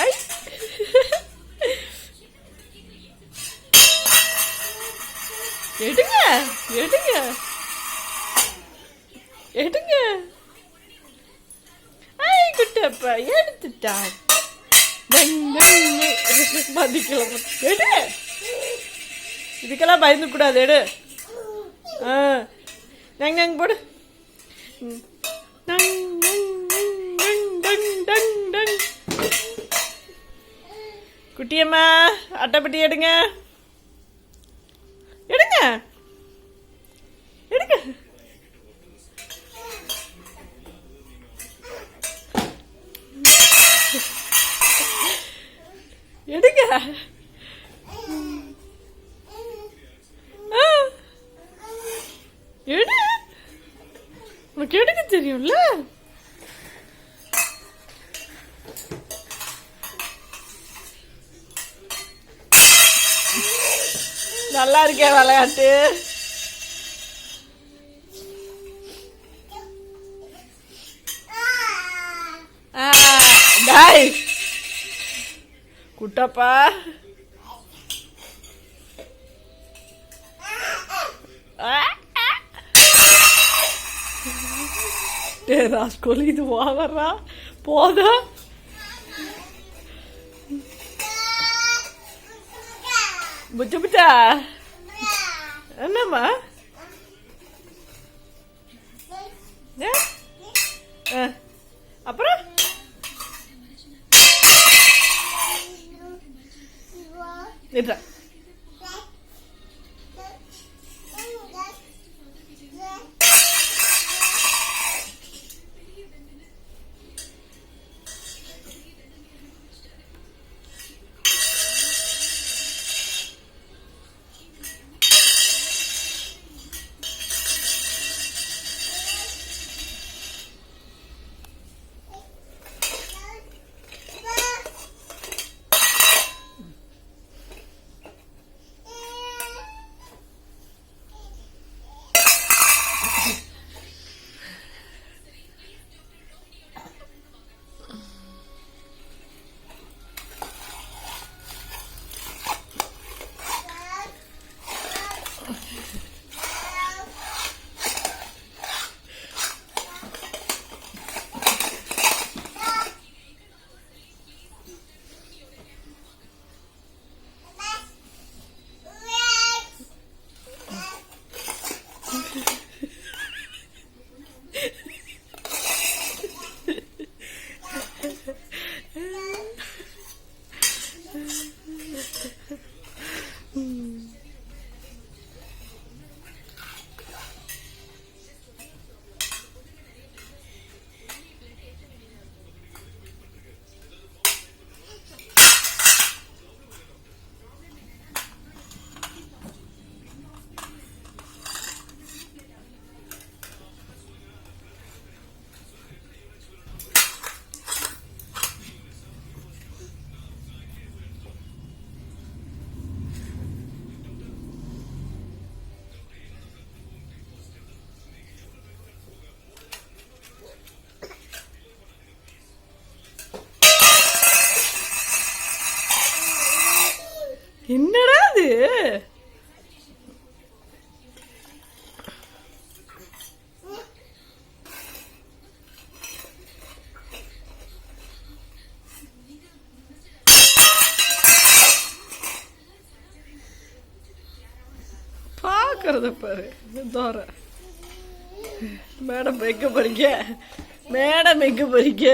ஐ எடுங்க எடுங்க எடுங்க. ஐ குட்டப்பா எடுத்துட்டான். மதிக்கலாம் எடு. இதுக்கெல்லாம் பயந்து கூடாது. எடு. நங்க போடு. குட்டியம்மா அட்டைப்பட்டி எடுங்க எடுங்க எடுங்க. எடுங்க. எடு. உனக்கு எடுக்க தெரியும்ல. நல்லா இருக்கே விளையாட்டு. டாய் குட்டப்பா ராஸ்கோலி இது வாவரா போதா. புச்ச புச்சா என்னம்மா அப்புறம் இதுடா என்னடா இது? பாக்குறத பாரு. தோற மேடம் எங்க போறீங்க? மேடம் எங்க போறீங்க?